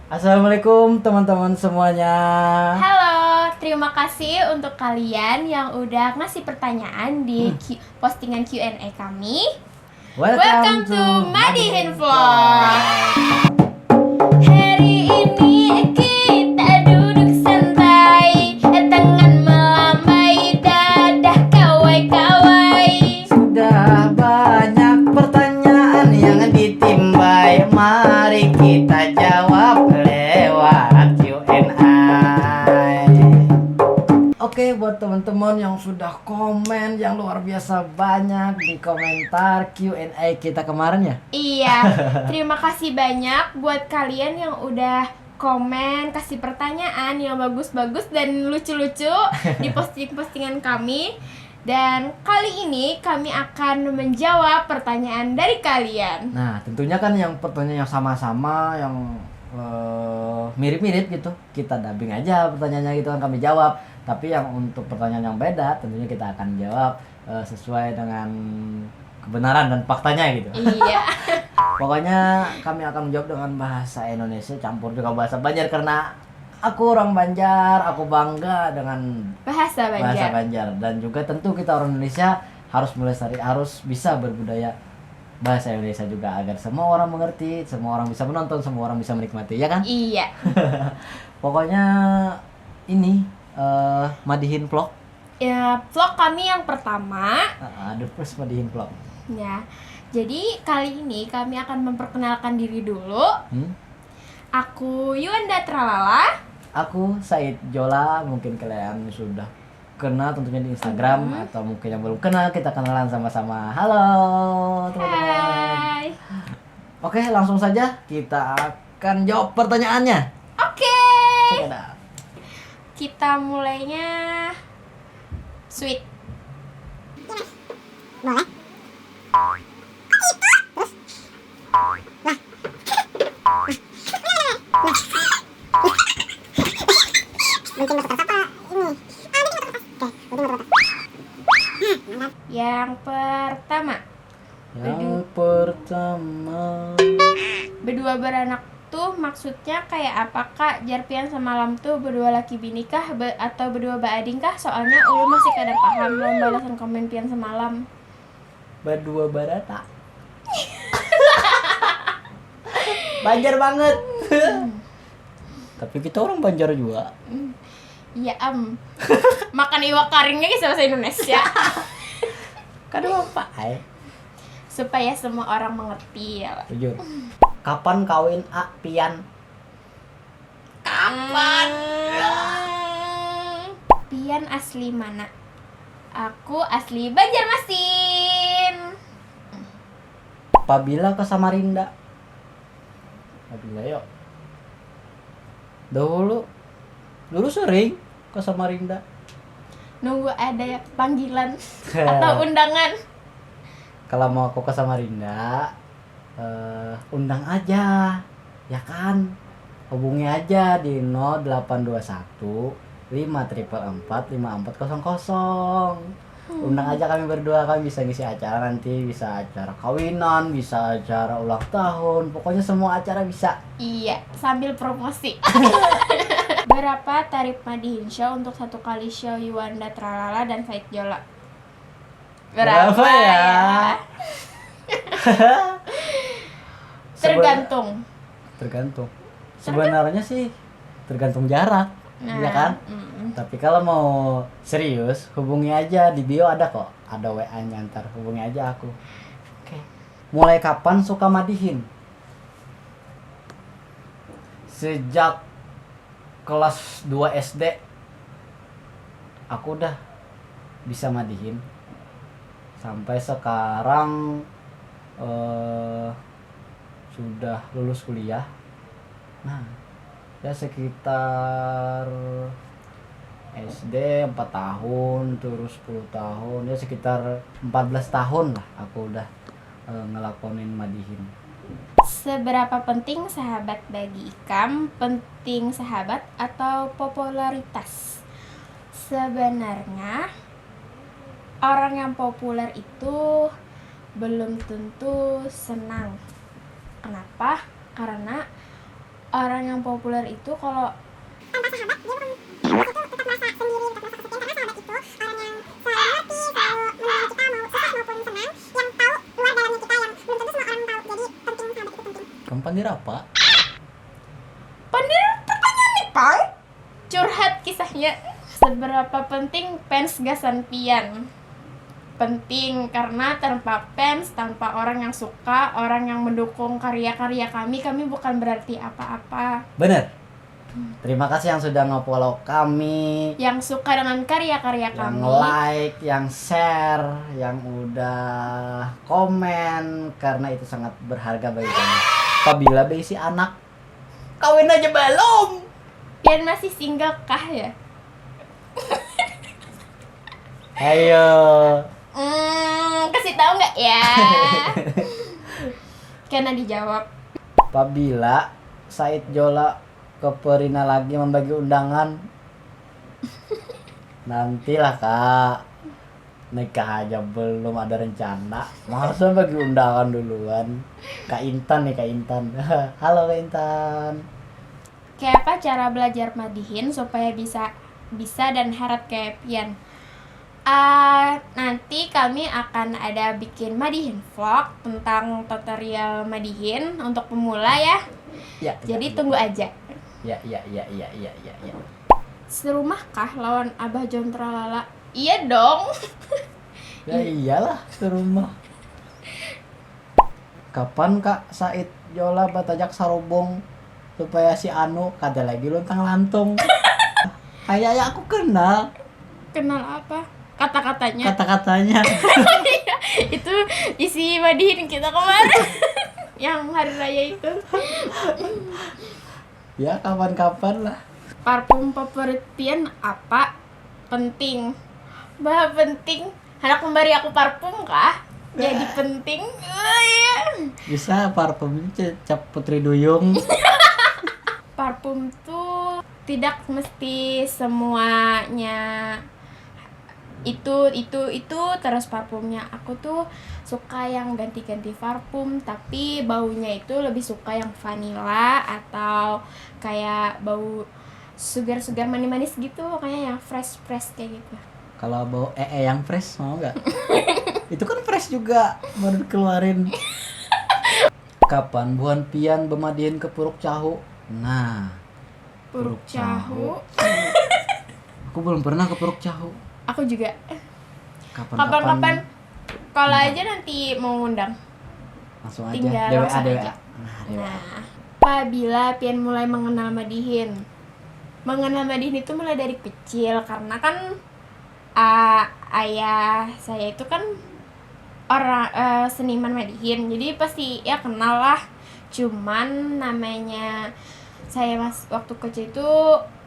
Assalamualaikum teman-teman semuanya. Halo, terima kasih untuk kalian yang udah ngasih pertanyaan di postingan Q&A kami. Welcome to Madihin Vlog. Hari ini kita duduk santai, tangan melambai, dadah kawai-kawai. Sudah banyak pertanyaan yang ditimbai, mari kita jawab lewat Q&A. Oke, buat teman-teman yang sudah komen yang luar biasa banyak di komentar Q&A kita kemarin ya. Iya, terima kasih banyak buat kalian yang udah komen, kasih pertanyaan yang bagus-bagus dan lucu-lucu di postingan kami. Dan kali ini kami akan menjawab pertanyaan dari kalian. Nah, tentunya kan yang pertanyaan yang sama-sama, yang mirip-mirip gitu, kita dubbing aja pertanyaannya gitu kan, kami jawab. Tapi yang untuk pertanyaan yang beda, tentunya kita akan jawab sesuai dengan kebenaran dan faktanya gitu. Iya. Pokoknya kami akan menjawab dengan bahasa Indonesia campur juga bahasa Banjar, karena aku orang Banjar, aku bangga dengan Bahasa bahasa Banjar. Banjar. Dan juga tentu kita orang Indonesia harus bisa berbudaya bahasa Indonesia juga, agar semua orang mengerti, semua orang bisa menonton, semua orang bisa menikmati, ya kan? Iya. Pokoknya ini Madihin Vlog. Ya, vlog kami yang pertama. The first Madihin Vlog. Ya. Jadi kali ini kami akan memperkenalkan diri dulu. Aku Yuanda Tralala. Aku Said Jola, mungkin kalian sudah kenal tentunya di Instagram, atau mungkin yang belum kenal, kita kenalan sama-sama. Halo teman-teman. Hai. Oke, langsung saja kita akan jawab pertanyaannya. Oke. Cekada. Kita mulainya sweet. Boleh. Yang pertama, Yang pertama, berdua beranak tuh maksudnya kayak apa kak? Jarpian semalam tuh berdua laki bini kah? Atau berdua baading kah? Soalnya ulu masih kada paham belum balasan komen pian semalam. berdua barata. Banjar banget. Tapi kita orang Banjar juga. Iya makan iwak karingnya kisah bahasa Indonesia. Kadang apa? Supaya semua orang mengerti ya. Jujur. Kapan kawin Pian? Kapan? Pian asli mana? Aku asli Banjarmasin. Apabila ke Samarinda. Apabila yuk. Dulu sering ke Samarinda. Nunggu ada panggilan atau undangan. Kalau mau aku ke Samarinda, undang aja, ya kan? Hubungi aja di 0821 544 5400. Undang aja kami berdua, kami bisa ngisi acara nanti, bisa acara kawinan, bisa acara ulang tahun, pokoknya semua acara bisa. Iya, sambil promosi. Berapa tarif Madihin Show untuk satu kali show Yuanda Tralala dan Said Jola? Berapa ya? Tergantung. Sebenarnya sih tergantung jarak, ya kan? Tapi kalau mau serius, hubungi aja, di bio ada kok, ada WA-nya, ntar hubungi aja aku. Oke. Mulai kapan suka Madihin? Sejak kelas 2 SD aku udah bisa Madihin. Sampai sekarang sudah lulus kuliah. Nah, ya sekitar SD 4 tahun, terus 10 tahun, ya sekitar 14 tahun lah aku udah ngelakonin Madihin. Seberapa penting sahabat bagi Ikam? Penting sahabat atau popularitas? Sebenarnya orang yang populer itu belum tentu senang. Kenapa? Karena orang orang yang populer itu kalau tanpa sahabat dia bukan itu tetap merasa sendiri, tetap merasa kesepian karena sahabat itu orang yang selalu mengerti, selalu menemani kita mau susah maupun senang, yang tahu luar dalamnya kita yang belum tentu semua orang tahu. Jadi penting, sahabat itu penting. Kamu pandir apa? Pandir pertanyaan nih, Pang. Curhat kisahnya. Seberapa penting fans Gasan Pian? Penting, karena tanpa fans, tanpa orang yang suka, orang yang mendukung karya-karya kami bukan berarti apa-apa. Bener. Terima kasih yang sudah nge-follow kami, Yang suka dengan karya-karya yang kami, like, yang share, yang udah komen, karena itu sangat berharga bagi kami. Apabila berisi anak, kawin aja belum. Pian masih single kah ya? Ayo. Kasih tahu nggak ya? Karena dijawab. Apabila Said Jola ke Perina lagi membagi undangan, nantilah kak, nikah aja belum ada rencana, masa bagi undangan duluan. Kak Intan nih, Kak Intan. Halo Kak Intan. Kayak apa cara belajar madihin supaya bisa dan harap kayak Pian? Nanti kami akan ada bikin madihin vlog tentang tutorial madihin untuk pemula ya. Ya, Jadi tunggu aja. Ya. Serumah kah lawan Abah John Tralala? Iya dong. Ya iyalah, serumah. Kapan Kak Said Jola batajak sarobong supaya si Anu kada lagi lontang lantung? Kayaknya aku kenal Kenal apa? Kata-katanya. kata-katanya. Itu isi madihin kita kemarin. Yang hari raya itu. Ya kapan-kapan lah. Parfum favorit Pian apa? Penting. Bah penting. Anak memberi aku parfum kah? Jadi penting. Iya. Bisa parfum Cap Putri Duyung. Parfum tuh tidak mesti semuanya itu terus parfumnya. Aku tuh suka yang ganti-ganti parfum, tapi baunya itu lebih suka yang vanilla atau kayak bau sugar manis-manis gitu, kayak yang fresh kayak gitu. Kalau bau yang fresh mau nggak? Itu kan fresh juga baru keluarin. Kapan Buan Pian bemadihin ke Puruk Cahu? Nah, Puruk Cahu. aku belum pernah ke Puruk Cahu. Aku juga. Kapan-kapan Kalau aja nanti mau ngundang. langsung aja Tinggal DWA langsung DWA. aja. Nah, DWA. Nah, apabila Pian mulai mengenal madihin. Mengenal madihin itu mulai dari kecil, karena kan ayah saya itu kan orang seniman madihin, jadi pasti ya kenal lah. Cuman namanya saya waktu kecil itu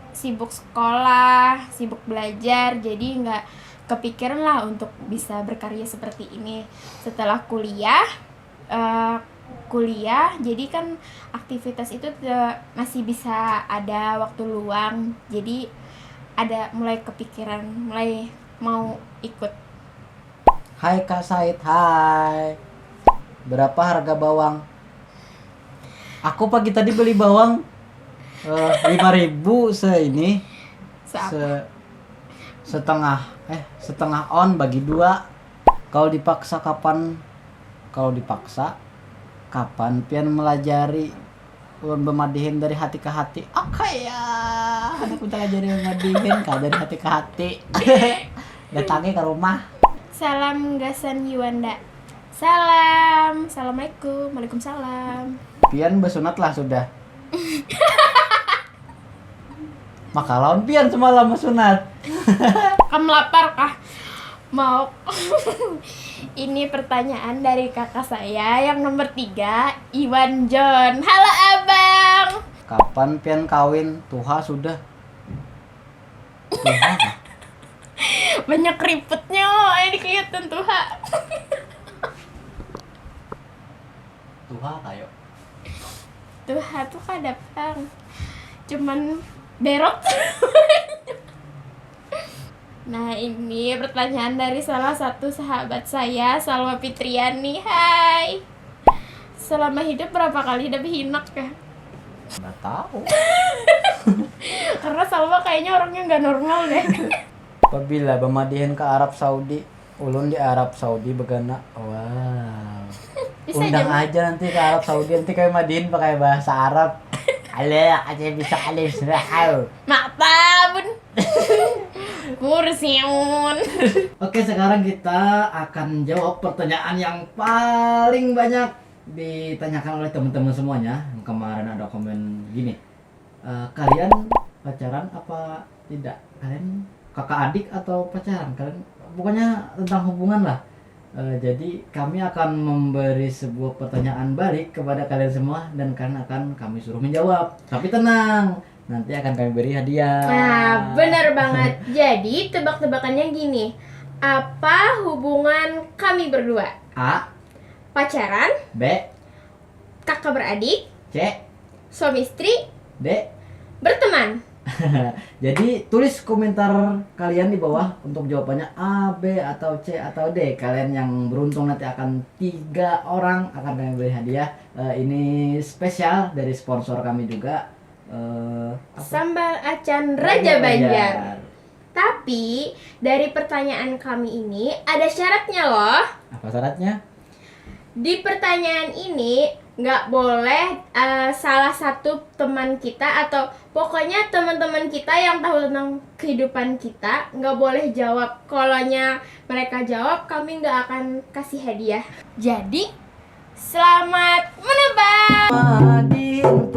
sibuk sekolah, sibuk belajar, jadi nggak kepikiran lah untuk bisa berkarya seperti ini. Setelah kuliah jadi kan aktivitas itu masih bisa ada waktu luang, jadi ada mulai kepikiran, mulai mau ikut. Hai Kak Said, hai. Berapa harga bawang? Aku pagi tadi beli bawang 5.000 ini. Setengah on bagi 2. Kalau dipaksa kapan Pian melajari memadihin dari hati ke hati? Oke ya, aku pelajari memadihin dari hati ke hati. Datangnya ke rumah. Salam Gasan Yuanda. Assalamualaikum. Waalaikumsalam. Pian bersunat lah sudah. Maka lawan Pian semalam bersunat. Kamu lapar kah? Mau. Ini pertanyaan dari kakak saya yang nomor 3, Iwan John. Halo abang. Kapan Pian kawin? Tuha sudah. Tuha kah? Banyak keriputnya, ini kelihatan Tuha. Tuha kayo. Tuha tuh kada bang. Cuman berot. Nah, ini pertanyaan dari salah satu sahabat saya, Salwa Fitriani. Hai. Selama hidup berapa kali udah hinak ya? Nggak tahu. Karena Salma kayaknya orangnya nggak normal deh. Apabila bemadihin ke Arab Saudi, ulun di Arab Saudi begana. Wow. Bisa Undang aja. aja nanti ke Arab Saudi, nanti kayak madihin pakai bahasa Arab. Ale, aja bisa alif serahau. Maaf, bun. Kursiun. Oke, sekarang kita akan jawab pertanyaan yang paling banyak ditanyakan oleh teman-teman semuanya. Kemarin ada komen gini, kalian pacaran apa tidak? Kalian kakak adik atau pacaran? Kalian pokoknya tentang hubungan lah. Jadi kami akan memberi sebuah pertanyaan balik kepada kalian semua dan kalian akan kami suruh menjawab. Tapi tenang, nanti akan kami beri hadiah. Nah, benar banget. Jadi, tebak-tebakannya gini. Apa hubungan kami berdua? A, Pacaran, B, kakak beradik, C, suami istri, D. berteman. Jadi tulis komentar kalian di bawah untuk jawabannya A, B, atau C, atau D. Kalian yang beruntung nanti akan 3 orang akan kami beri hadiah. Ini spesial dari sponsor kami juga. Apa? Sambal acan Raja Banjar. Tapi dari pertanyaan kami ini ada syaratnya loh. Apa syaratnya? Di pertanyaan ini nggak boleh salah satu teman kita atau pokoknya teman-teman kita yang tahu tentang kehidupan kita nggak boleh jawab. Kalaunya mereka jawab, kami nggak akan kasih hadiah. Jadi selamat menebak. Madihin